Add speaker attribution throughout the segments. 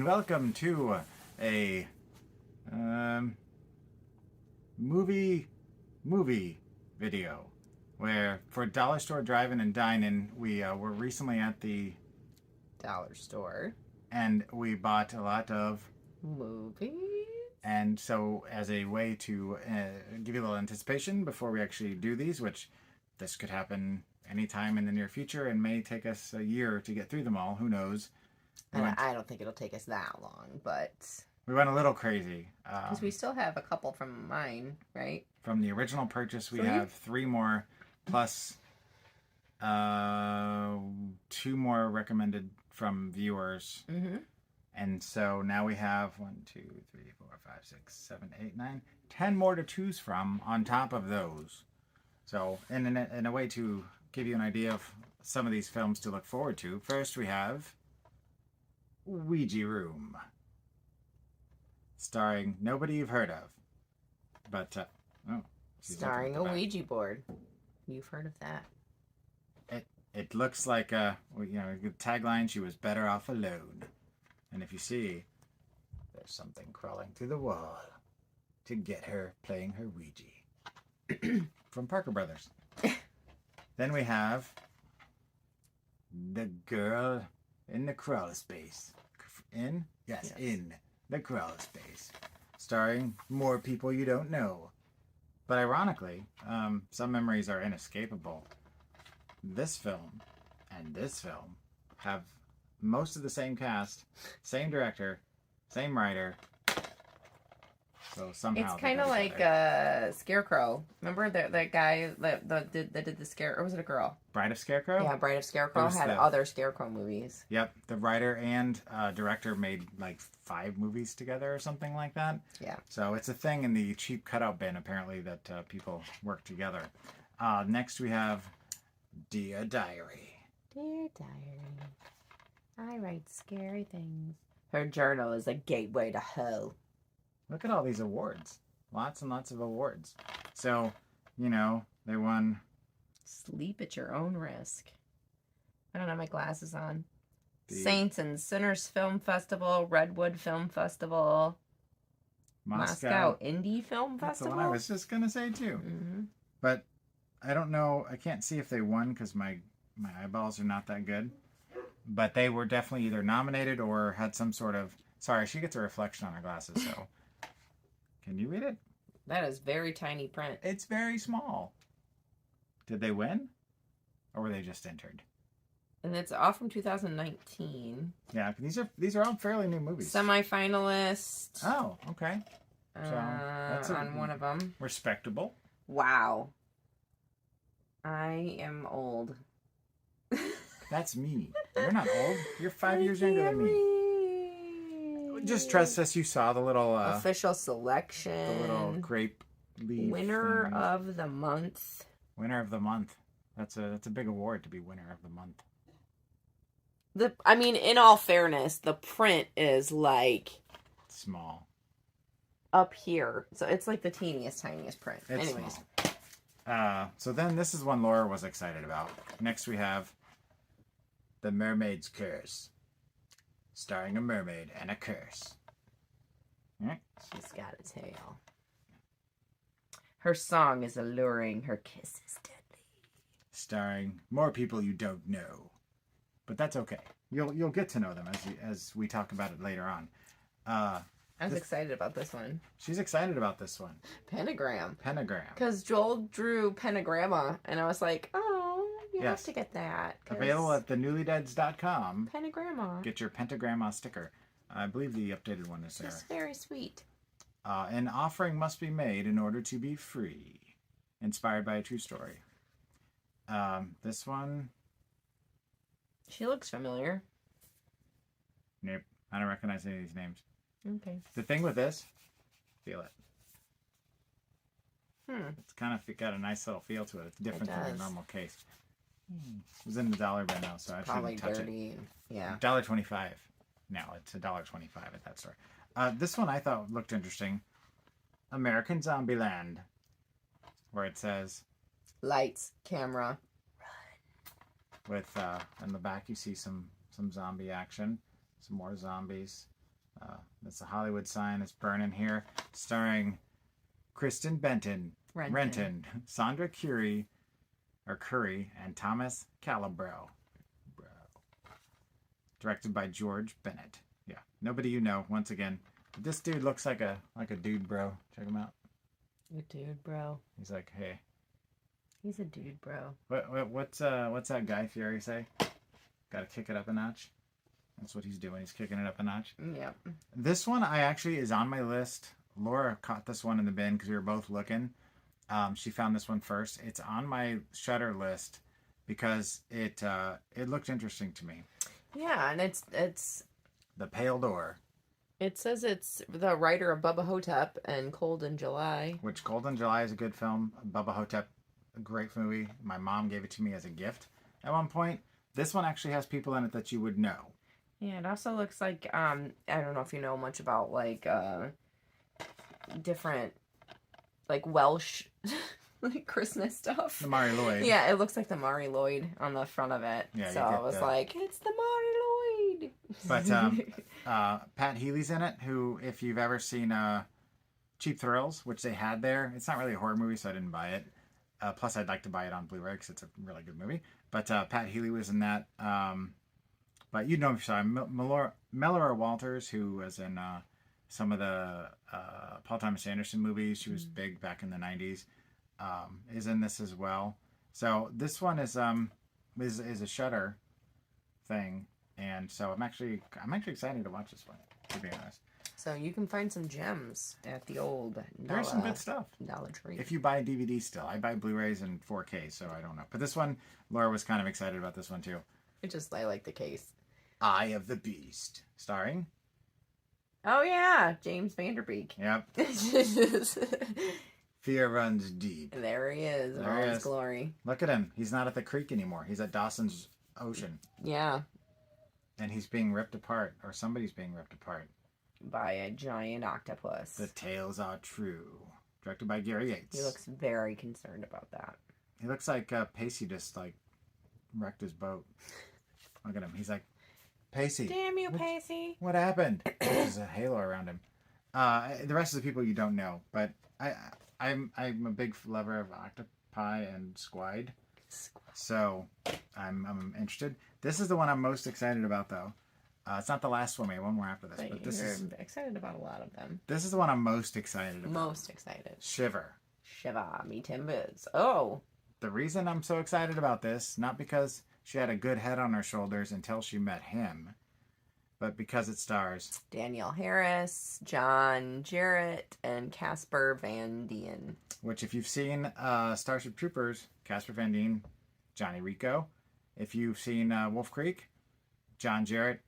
Speaker 1: welcome to a movie video where for Dollar Store Drive-In and Dine-In we were recently at the
Speaker 2: dollar store
Speaker 1: and we bought a lot of
Speaker 2: movies.
Speaker 1: And so as a way to give you a little anticipation before we actually do these, which this could happen anytime in the near future and may take us a year to get through them all, who knows.
Speaker 2: I don't think it'll take us that long, but
Speaker 1: we went a little crazy.
Speaker 2: Because we still have a couple from mine, right?
Speaker 1: From the original purchase, we have 3 more, plus 2 more recommended from viewers.
Speaker 2: Mm-hmm.
Speaker 1: And so now we have 1, 2, 3, 4, 5, 6, 7, 8, 9, 10 more to choose from on top of those. So in a way to give you an idea of some of these films to look forward to, first we have Ouija Room, starring nobody you've heard of, but
Speaker 2: starring a Ouija board. You've heard of that?
Speaker 1: It looks like the tagline: "She was better off alone." And if you see, there's something crawling through the wall to get her playing her Ouija from Parker Brothers. Then we have The Girl in the Crawl Space. In the Crawl Space, starring more people you don't know. But ironically, some memories are inescapable. This film and this film have most of the same cast, same director, same writer. So somehow
Speaker 2: it's kind of like a Scarecrow. Remember that guy that did the Scare, or was it a girl?
Speaker 1: Bride of Scarecrow?
Speaker 2: Yeah, Bride of Scarecrow had other Scarecrow movies.
Speaker 1: Yep, the writer and director made like 5 movies together or something like that.
Speaker 2: Yeah.
Speaker 1: So it's a thing in the cheap cutout bin apparently that people work together. Next we have Dear Diary.
Speaker 2: Dear Diary, I write scary things. Her journal is a gateway to hell.
Speaker 1: Look at all these awards. Lots and lots of awards. So, they won...
Speaker 2: Sleep at Your Own Risk. I don't have my glasses on. Saints and Sinners Film Festival, Redwood Film Festival, Moscow Indie Film Festival.
Speaker 1: That's the one I was just going to say, too.
Speaker 2: Mm-hmm.
Speaker 1: But I don't know. I can't see if they won because my eyeballs are not that good. But they were definitely either nominated or had some sort of... Sorry, she gets a reflection on her glasses, so... Can you read it?
Speaker 2: That is very tiny print.
Speaker 1: It's very small. Did they win? Or were they just entered?
Speaker 2: And it's all from 2019.
Speaker 1: Yeah, these are all fairly new movies.
Speaker 2: Semi-finalist.
Speaker 1: Oh, okay. So that's
Speaker 2: on one of them.
Speaker 1: Respectable.
Speaker 2: Wow. I am old.
Speaker 1: That's me. You're not old. You're 5 years younger than me. Just trust us. You saw the little
Speaker 2: official selection.
Speaker 1: The little grape leaf.
Speaker 2: Winner
Speaker 1: thing.
Speaker 2: of the month.
Speaker 1: Winner of the month. That's a big award to be winner of the month.
Speaker 2: In all fairness, the print is like
Speaker 1: small.
Speaker 2: Up here, so it's like the tiniest print.
Speaker 1: It's
Speaker 2: anyways.
Speaker 1: Small. So then this is one Laura was excited about. Next we have The Mermaid's Curse. Starring a mermaid and a curse.
Speaker 2: She's got a tail. Her song is alluring. Her kiss is deadly.
Speaker 1: Starring more people you don't know. But that's okay. You'll get to know them as we talk about it later on.
Speaker 2: I was excited about this one.
Speaker 1: She's excited about this one.
Speaker 2: Pentagram.
Speaker 1: Because
Speaker 2: Joel drew Pentagramma, and I was like, oh. You have to get that.
Speaker 1: Available at the Newlydeads.com.
Speaker 2: Pentagramma.
Speaker 1: Get your Pentagramma sticker. I believe the updated one is there.
Speaker 2: It's very sweet.
Speaker 1: An offering must be made in order to be free. Inspired by a true story. This one...
Speaker 2: She looks familiar.
Speaker 1: Nope. I don't recognize any of these names.
Speaker 2: Okay.
Speaker 1: The thing with this, feel it.
Speaker 2: It's
Speaker 1: kind of got a nice little feel to it. It's different than a normal case. It was in the dollar bin now, so I shouldn't touch it.
Speaker 2: Yeah.
Speaker 1: $1.25. Now it's $1.25 at that store. This one I thought looked interesting. American Zombieland, where it says
Speaker 2: lights, camera, run.
Speaker 1: With in the back you see some zombie action, some more zombies. That's a Hollywood sign. It's burning here. Starring Kristen Renton, Sandra Curry, and Thomas Calabro. Directed by George Bennett. Yeah, nobody you know. Once again, this dude looks like a dude, bro. Check him out.
Speaker 2: A dude, bro.
Speaker 1: He's like, hey.
Speaker 2: He's a dude, bro.
Speaker 1: What's that Guy Fieri say? Got to kick it up a notch. That's what he's doing. He's kicking it up a notch.
Speaker 2: Yep.
Speaker 1: This one is on my list. Laura caught this one in the bin because we were both looking. She found this one first. It's on my Shudder list because it looked interesting to me.
Speaker 2: Yeah, and it's
Speaker 1: The Pale Door.
Speaker 2: It says it's the writer of Bubba Hotep and Cold in July.
Speaker 1: Which Cold in July is a good film. Bubba Hotep, a great movie. My mom gave it to me as a gift at one point. This one actually has people in it that you would know.
Speaker 2: Yeah, it also looks like I don't know if you know much about like different like Welsh like Christmas stuff.
Speaker 1: The Mari Lloyd.
Speaker 2: Yeah, it looks like the Mari Lloyd on the front of it.
Speaker 1: Yeah,
Speaker 2: so I was like, it's the Mari Lloyd.
Speaker 1: But Pat Healy's in it, who, if you've ever seen Cheap Thrills, which they had there, it's not really a horror movie, so I didn't buy it. Plus, I'd like to buy it on Blu-ray because it's a really good movie. But Pat Healy was in that. But you know, sorry, Melora Walters, who was in some of the Paul Thomas Anderson movies. She was big back in the 90s. Is in this as well. So this one is a Shudder thing, and so I'm actually excited to watch this one, to be honest.
Speaker 2: So you can find some gems at the old
Speaker 1: There's some good stuff.
Speaker 2: Dollar Tree.
Speaker 1: If you buy DVDs still. I buy Blu-rays and 4K, so I don't know. But this one, Laura was kind of excited about this one too.
Speaker 2: I like the case.
Speaker 1: Eye of the Beast, starring.
Speaker 2: Oh yeah, James Van Der Beek.
Speaker 1: Yep. Fear runs deep.
Speaker 2: There he is in all his glory.
Speaker 1: Look at him. He's not at the creek anymore. He's at Dawson's Ocean.
Speaker 2: Yeah.
Speaker 1: And he's being ripped apart, or somebody's being ripped apart.
Speaker 2: By a giant octopus.
Speaker 1: The tales are true. Directed by Gary Yates.
Speaker 2: He looks very concerned about that.
Speaker 1: He looks like Pacey just like wrecked his boat. Look at him. He's like, Pacey.
Speaker 2: Damn you, Pacey.
Speaker 1: What happened? There's a halo around him. The rest of the people you don't know, but I'm a big lover of octopi and squid. So I'm interested. This is the one I'm most excited about, though. It's not the last one. We have one more after this. But this is
Speaker 2: excited about a lot of them.
Speaker 1: This is the one I'm most excited about.
Speaker 2: Most excited.
Speaker 1: Shiver.
Speaker 2: Shiver, me timbers. Oh.
Speaker 1: The reason I'm so excited about this, not because she had a good head on her shoulders until she met him, but because it stars
Speaker 2: Danielle Harris, John Jarrett, and Casper Van Dien.
Speaker 1: Which, if you've seen Starship Troopers, Casper Van Dien, Johnny Rico. If you've seen Wolf Creek, John Jarrett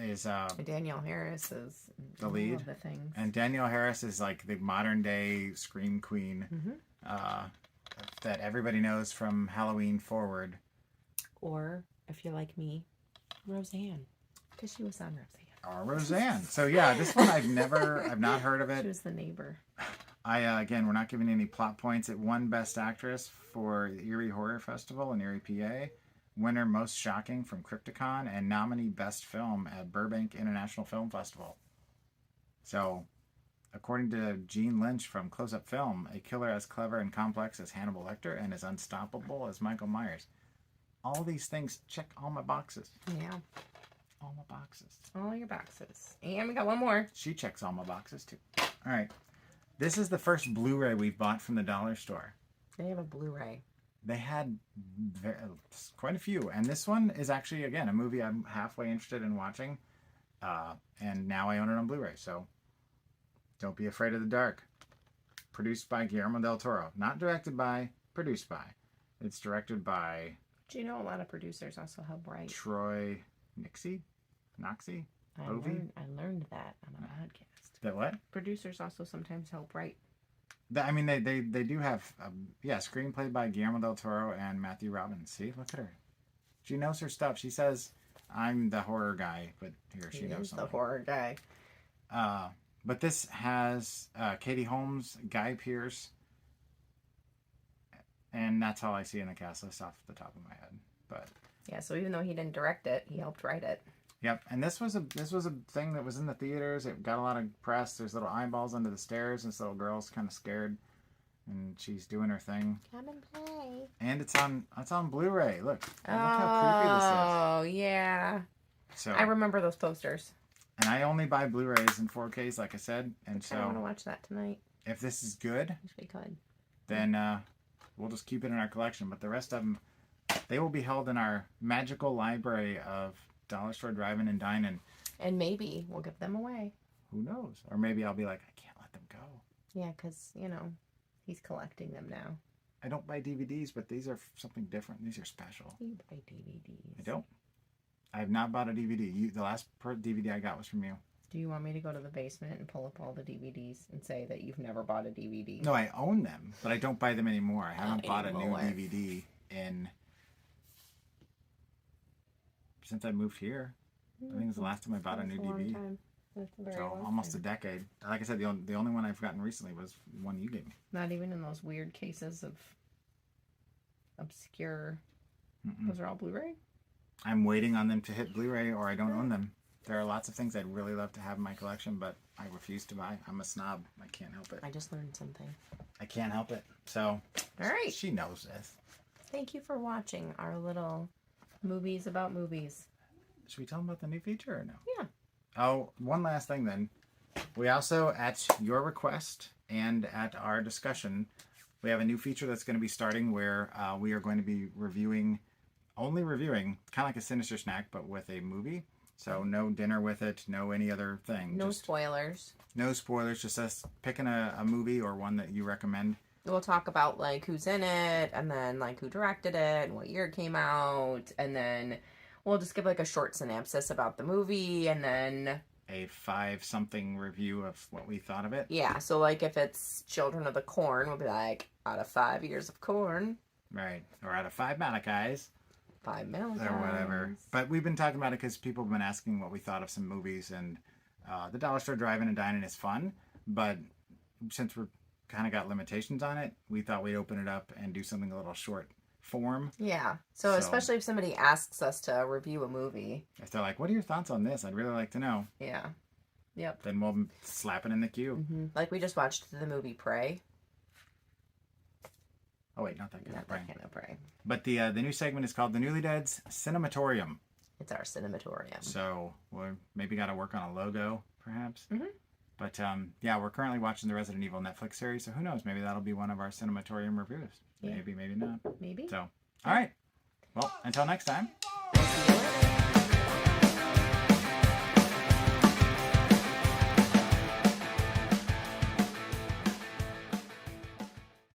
Speaker 1: is
Speaker 2: Danielle Harris is
Speaker 1: the lead.
Speaker 2: Of the things.
Speaker 1: And Danielle Harris is like the modern day scream queen that everybody knows from Halloween forward.
Speaker 2: Or, if you're like me, Roseanne. Because she was on Roseanne.
Speaker 1: Or Roseanne. So yeah, this one I've not heard of it.
Speaker 2: She was the neighbor.
Speaker 1: Again, we're not giving any plot points. It won Best Actress for the Erie Horror Festival in Erie, PA. Winner Most Shocking from Crypticon, and nominee Best Film at Burbank International Film Festival. So, according to Gene Lynch from Close Up Film, a killer as clever and complex as Hannibal Lecter and as unstoppable as Michael Myers. All these things check all my boxes.
Speaker 2: Yeah.
Speaker 1: All my boxes.
Speaker 2: All your boxes. And we got one more.
Speaker 1: She checks all my boxes too. All right. This is the first Blu-ray we've bought from the dollar store.
Speaker 2: They have a Blu-ray.
Speaker 1: They had quite a few. And this one is actually, again, a movie I'm halfway interested in watching. And now I own it on Blu-ray. So don't be afraid of the dark. Produced by Guillermo del Toro. Not directed by, produced by. It's directed by...
Speaker 2: Do you know a lot of producers also help write?
Speaker 1: Troy Noxie?
Speaker 2: I learned that on a podcast.
Speaker 1: That what?
Speaker 2: Producers also sometimes help write.
Speaker 1: I mean, they do have, screenplay by Guillermo del Toro and Matthew Robbins. See, look at her. She knows her stuff. She says, I'm the horror guy, but here she knows something.
Speaker 2: The horror guy.
Speaker 1: But this has Katie Holmes, Guy Pearce, and that's all I see in the cast list off the top of my head. But
Speaker 2: yeah, so even though he didn't direct it, he helped write it.
Speaker 1: Yep, and this was a thing that was in the theaters. It got a lot of press. There's little eyeballs under the stairs. This little girl's kind of scared, and she's doing her thing.
Speaker 2: Come and play.
Speaker 1: And it's on Blu-ray. Look how creepy this is.
Speaker 2: Oh yeah.
Speaker 1: So
Speaker 2: I remember those posters.
Speaker 1: And I only buy Blu-rays and 4Ks, like I said. And
Speaker 2: I want to watch that tonight.
Speaker 1: If this is good,
Speaker 2: Wish we could.
Speaker 1: Then we'll just keep it in our collection. But the rest of them, they will be held in our magical library of Dollar Store Drive-In and Dine-In.
Speaker 2: And maybe we'll give them away.
Speaker 1: Who knows? Or maybe I'll be like, I can't let them go.
Speaker 2: Yeah, because, he's collecting them now.
Speaker 1: I don't buy DVDs, but these are something different. These are special.
Speaker 2: You buy DVDs.
Speaker 1: I don't. I have not bought a DVD. The last DVD I got was from you.
Speaker 2: Do you want me to go to the basement and pull up all the DVDs and say that you've never bought a DVD?
Speaker 1: No, I own them, but I don't buy them anymore. I haven't bought
Speaker 2: anymore.
Speaker 1: a new DVD since I moved here. I think it's the last time I bought a new DVD. So almost a decade. Like I said, the only one I've gotten recently was one you gave me.
Speaker 2: Not even in those weird cases of obscure. Those are all Blu-ray?
Speaker 1: I'm waiting on them to hit Blu-ray, or I don't own them. There are lots of things I'd really love to have in my collection, but I refuse to buy. I'm a snob. I can't help it.
Speaker 2: I just learned something.
Speaker 1: I can't help it. So,
Speaker 2: all right.
Speaker 1: She knows this.
Speaker 2: Thank you for watching our little movies about movies.
Speaker 1: Should we tell them about the new feature or no?
Speaker 2: Yeah.
Speaker 1: Oh, one last thing then. We also, at your request and at our discussion, we have a new feature that's going to be starting where we are going to be only reviewing, kind of like a Sinister Snack, but with a movie. So no dinner with it, no any other thing.
Speaker 2: No spoilers.
Speaker 1: No spoilers, just us picking a movie or one that you recommend.
Speaker 2: We'll talk about like who's in it, and then like who directed it, and what year it came out, and then we'll just give like a short synopsis about the movie, and then
Speaker 1: a 5-something review of what we thought of it.
Speaker 2: Yeah, so like if it's Children of the Corn, we'll be like, out of 5 years of corn.
Speaker 1: Right, or out of 5 Malachis.
Speaker 2: 5 Malachis.
Speaker 1: Or whatever. But we've been talking about it because people have been asking what we thought of some movies, and the Dollar Store Drive-In and Dine-In is fun, but since we're kind of got limitations on it, we thought we'd open it up and do something a little short form.
Speaker 2: Yeah, so especially if somebody asks us to review a movie.
Speaker 1: If they're like, what are your thoughts on this? I'd really like to know.
Speaker 2: Yeah. Yep.
Speaker 1: Then we'll slap it in the queue.
Speaker 2: Like we just watched the movie Prey.
Speaker 1: Oh wait, not that kind of Prey.
Speaker 2: Not that kind of Prey.
Speaker 1: But the new segment is called the Newlydeads Cinematorium.
Speaker 2: It's our cinematorium.
Speaker 1: So we maybe got to work on a logo, perhaps. But yeah, we're currently watching the Resident Evil Netflix series, so who knows? Maybe that'll be one of our cinematorium reviews. Yeah. Maybe, maybe not.
Speaker 2: Maybe.
Speaker 1: So, all right. Well, until next time.